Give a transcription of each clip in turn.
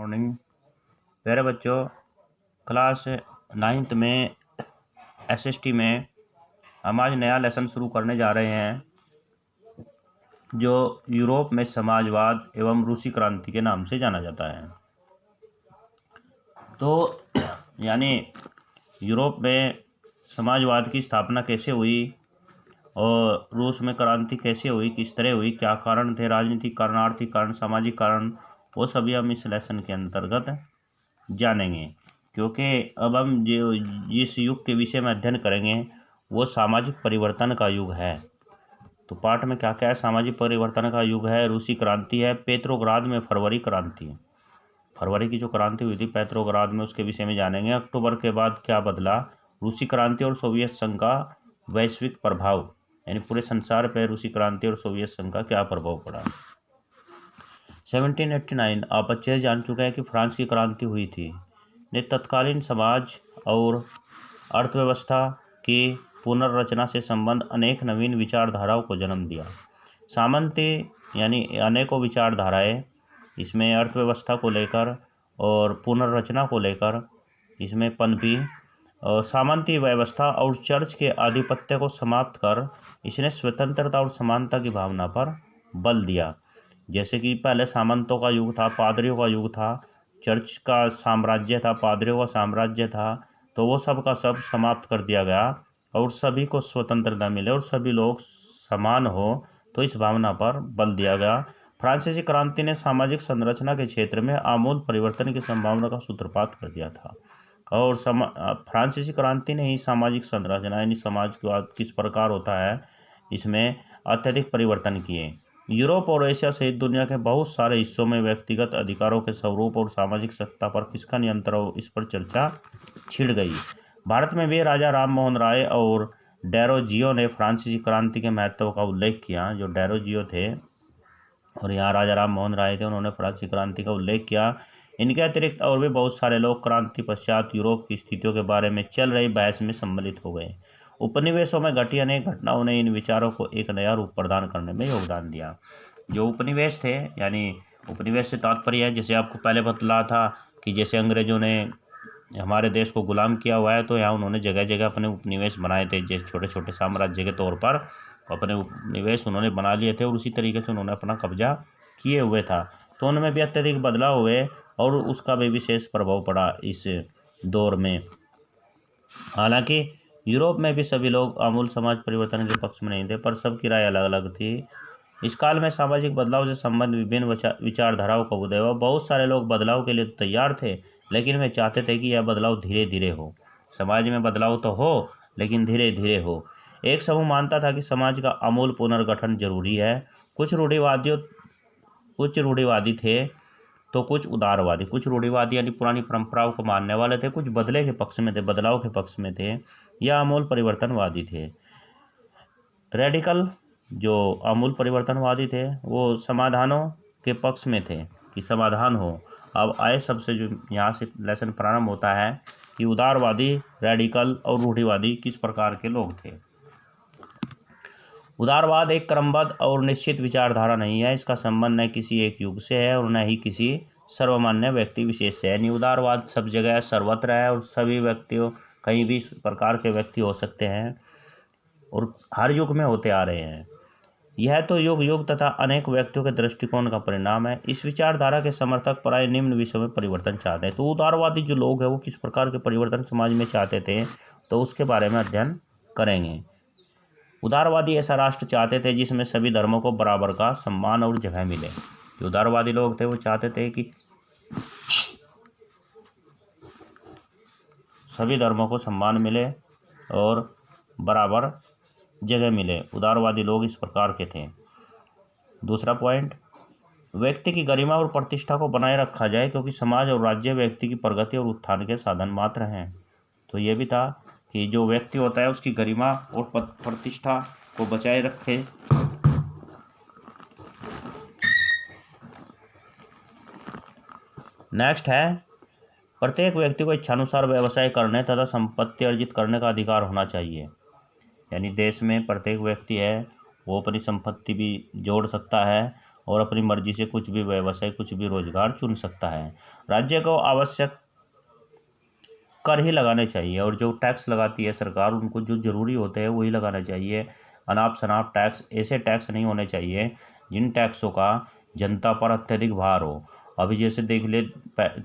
Morning. प्यारे बच्चों, class 9th में SST में हम आज नया लेसन शुरू करने जा रहे हैं जो यूरोप में समाजवाद एवं रूसी क्रांति के नाम से जाना जाता है। तो यानी यूरोप में समाजवाद की स्थापना कैसे हुई और रूस में क्रांति कैसे हुई, किस तरह हुई, क्या कारण थे, राजनीतिक कारण, आर्थिक कारण, सामाजिक कारण, वो सभी हम इस लेसन के अंतर्गत जानेंगे। क्योंकि अब हम जो जिस युग के विषय में अध्ययन करेंगे वो सामाजिक परिवर्तन का युग है। तो पाठ में क्या क्या है? सामाजिक परिवर्तन का युग है, रूसी क्रांति है, पेट्रोग्राद में फरवरी क्रांति, फरवरी की जो क्रांति हुई थी पेट्रोग्राद में, उसके विषय में जानेंगे। अक्टूबर के बाद क्या बदला, रूसी क्रांति और सोवियत संघ का वैश्विक प्रभाव, यानी पूरे संसार पर रूसी क्रांति और सोवियत संघ का क्या प्रभाव पड़ा। 1789 आप अच्छे जान चुके हैं कि फ्रांस की क्रांति हुई थी, ने तत्कालीन समाज और अर्थव्यवस्था की पुनर्रचना से संबंध अनेक नवीन विचारधाराओं को जन्म दिया। सामंती यानी अनेकों विचारधाराएं इसमें अर्थव्यवस्था को लेकर और पुनर्रचना को लेकर इसमें पनपी। और सामंती व्यवस्था और चर्च के आधिपत्य को समाप्त कर इसने स्वतंत्रता और समानता की भावना पर बल दिया। जैसे कि पहले सामंतों का युग था, पादरियों का युग था, चर्च का साम्राज्य था, पादरियों का साम्राज्य था, तो वो सब का सब समाप्त कर दिया गया और सभी को स्वतंत्रता मिले और सभी लोग समान हो, तो इस भावना पर बल दिया गया। फ्रांसीसी क्रांति ने सामाजिक संरचना के क्षेत्र में आमूल परिवर्तन की संभावना का सूत्रपात कर दिया था और फ्रांसीसी क्रांति ने ही सामाजिक संरचना यानी समाजवाद किस प्रकार होता है इसमें अत्यधिक परिवर्तन किए। यूरोप और एशिया सहित दुनिया के बहुत सारे हिस्सों में व्यक्तिगत अधिकारों के स्वरूप और सामाजिक सत्ता पर किसका नियंत्रण हो, इस पर चर्चा छिड़ गई। भारत में भी राजा राम मोहन राय और डेरोजियो ने फ्रांसीसी क्रांति के महत्व का उल्लेख किया। जो डेरोजियो थे और यहाँ राजा राम मोहन राय थे, उन्होंने फ्रांसीसी क्रांति का उल्लेख किया। इनके अतिरिक्त और भी बहुत सारे लोग क्रांति पश्चात यूरोप की स्थितियों के बारे में चल रही बहस में सम्मिलित हो गए। उपनिवेशों में घटी अनेक घटनाओं ने इन विचारों को एक नया रूप प्रदान करने में योगदान दिया। जो उपनिवेश थे, यानी उपनिवेश से तात्पर्य है, जैसे आपको पहले बतला था कि जैसे अंग्रेजों ने हमारे देश को गुलाम किया हुआ है, तो यहाँ उन्होंने जगह जगह अपने उपनिवेश बनाए थे, जैसे छोटे छोटे साम्राज्य के तौर पर अपने उपनिवेश उन्होंने बना लिए थे और उसी तरीके से उन्होंने अपना कब्जा किए हुए था। तो उनमें भी अत्यधिक बदलाव हुए और उसका भी विशेष प्रभाव पड़ा इस दौर में। हालांकि यूरोप में भी सभी लोग आमूल समाज परिवर्तन के पक्ष में नहीं थे, पर सबकी राय अलग अलग थी। इस काल में सामाजिक बदलाव से संबंधित विभिन्न विचारधाराओं का उदय हुआ। बहुत सारे लोग बदलाव के लिए तैयार थे, लेकिन वे चाहते थे कि यह बदलाव धीरे धीरे हो। समाज में बदलाव तो हो, लेकिन धीरे धीरे हो। एक समूह मानता था कि समाज का आमूल पुनर्गठन जरूरी है। कुछ रूढ़िवादी थे तो कुछ उदारवादी। कुछ रूढ़िवादी यानी पुरानी परंपराओं को मानने वाले थे, कुछ बदले के पक्ष में थे, बदलाव के पक्ष में थे, या आमूल परिवर्तनवादी थे। रेडिकल जो आमूल परिवर्तनवादी थे वो समाधानों के पक्ष में थे कि समाधान हो। अब आए सबसे जो यहाँ से लेसन प्रारंभ होता है कि उदारवादी, रेडिकल और रूढ़िवादी किस प्रकार के लोग थे। उदारवाद एक क्रमबद्ध और निश्चित विचारधारा नहीं है। इसका संबंध न किसी एक युग से है और न ही किसी सर्वमान्य व्यक्ति विशेष से है। यानी उदारवाद सब जगह सर्वत्र है और सभी व्यक्तियों, कहीं भी इस प्रकार के व्यक्ति हो सकते हैं और हर युग में होते आ रहे हैं। यह तो युग युग तथा अनेक व्यक्तियों के दृष्टिकोण का परिणाम है। इस विचारधारा के समर्थक प्राय निम्न विषयों में परिवर्तन चाहते हैं। तो उदारवादी जो लोग हैं वो किस प्रकार के परिवर्तन समाज में चाहते थे, तो उसके बारे में अध्ययन करेंगे। उदारवादी ऐसा राष्ट्र चाहते थे जिसमें सभी धर्मों को बराबर का सम्मान और जगह मिले। जो उदारवादी लोग थे वो चाहते थे कि सभी धर्मों को सम्मान मिले और बराबर जगह मिले। उदारवादी लोग इस प्रकार के थे। दूसरा पॉइंट, व्यक्ति की गरिमा और प्रतिष्ठा को बनाए रखा जाए, क्योंकि समाज और राज्य व्यक्ति की प्रगति और उत्थान के साधन मात्र हैं। तो ये भी था कि जो व्यक्ति होता है उसकी गरिमा और प्रतिष्ठा को बचाए रखे। नेक्स्ट है, प्रत्येक व्यक्ति को इच्छानुसार व्यवसाय करने तथा संपत्ति अर्जित करने का अधिकार होना चाहिए। यानी देश में प्रत्येक व्यक्ति है वो अपनी संपत्ति भी जोड़ सकता है और अपनी मर्जी से कुछ भी व्यवसाय, कुछ भी रोजगार चुन सकता है। राज्य को आवश्यक कर ही लगाने चाहिए, और जो टैक्स लगाती है सरकार उनको जो ज़रूरी होते हैं वही लगाना चाहिए। अनाप शनाप टैक्स, ऐसे टैक्स नहीं होने चाहिए जिन टैक्सों का जनता पर अत्यधिक भार हो। अभी जैसे देख ले,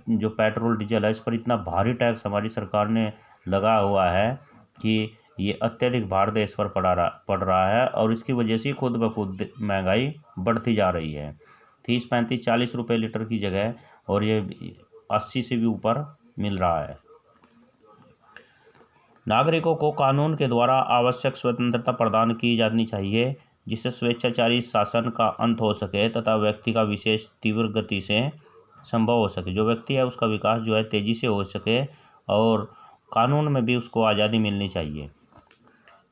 जो पेट्रोल डीजल है इस पर इतना भारी टैक्स हमारी सरकार ने लगा हुआ है कि ये अत्यधिक भार देश पर पड़ रहा है, और इसकी वजह से खुद ब खुद महंगाई बढ़ती जा रही है। 30, 35, 40 रुपये लीटर की जगह और ये 80 से भी ऊपर मिल रहा है। नागरिकों को कानून के द्वारा आवश्यक स्वतंत्रता प्रदान की जानी चाहिए, जिससे स्वेच्छाचारी शासन का अंत हो सके तथा व्यक्ति का विशेष तीव्र गति से संभव हो सके। जो व्यक्ति है उसका विकास जो है तेजी से हो सके, और कानून में भी उसको आज़ादी मिलनी चाहिए।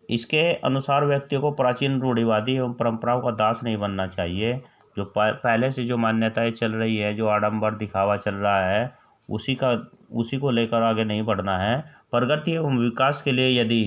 इसके अनुसार व्यक्तियों को प्राचीन रूढ़िवादी एवं परंपराओं का दास नहीं बनना चाहिए। जो पहले से जो मान्यताएं चल रही है, जो आडंबर दिखावा चल रहा है, उसी को लेकर आगे नहीं बढ़ना है। प्रगति एवं विकास के लिए यदि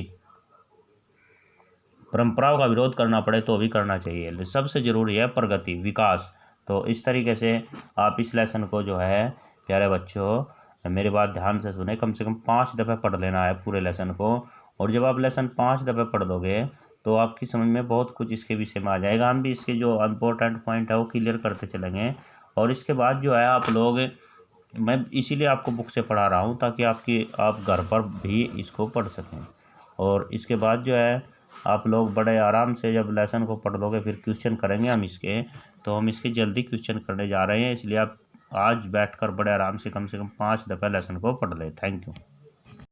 परंपराओं का विरोध करना पड़े तो भी करना चाहिए। सबसे ज़रूरी है प्रगति, विकास। तो इस तरीके से आप इस लेसन को जो है प्यारे बच्चों, मेरी बात ध्यान से सुने, कम से कम 5 दफ़े पढ़ लेना है पूरे लेसन को। और जब आप लेसन 5 दफ़े पढ़ दोगे तो आपकी समझ में बहुत कुछ इसके विषय में आ जाएगा। हम भी इसके जो इम्पोर्टेंट पॉइंट है वो क्लियर करते चलेंगे। और इसके बाद जो है आप लोग, मैं इसीलिए आपको बुक से पढ़ा रहा हूँ ताकि आप घर पर भी इसको पढ़ सकें। और इसके बाद जो है आप लोग बड़े आराम से जब लेसन को पढ़ लोगे, फिर क्वेश्चन करेंगे हम इसके, तो हम इसके जल्दी क्वेश्चन करने जा रहे हैं। इसलिए आप आज बैठकर बड़े आराम से कम 5 दफ़े लेसन को पढ़ लें। Thank you.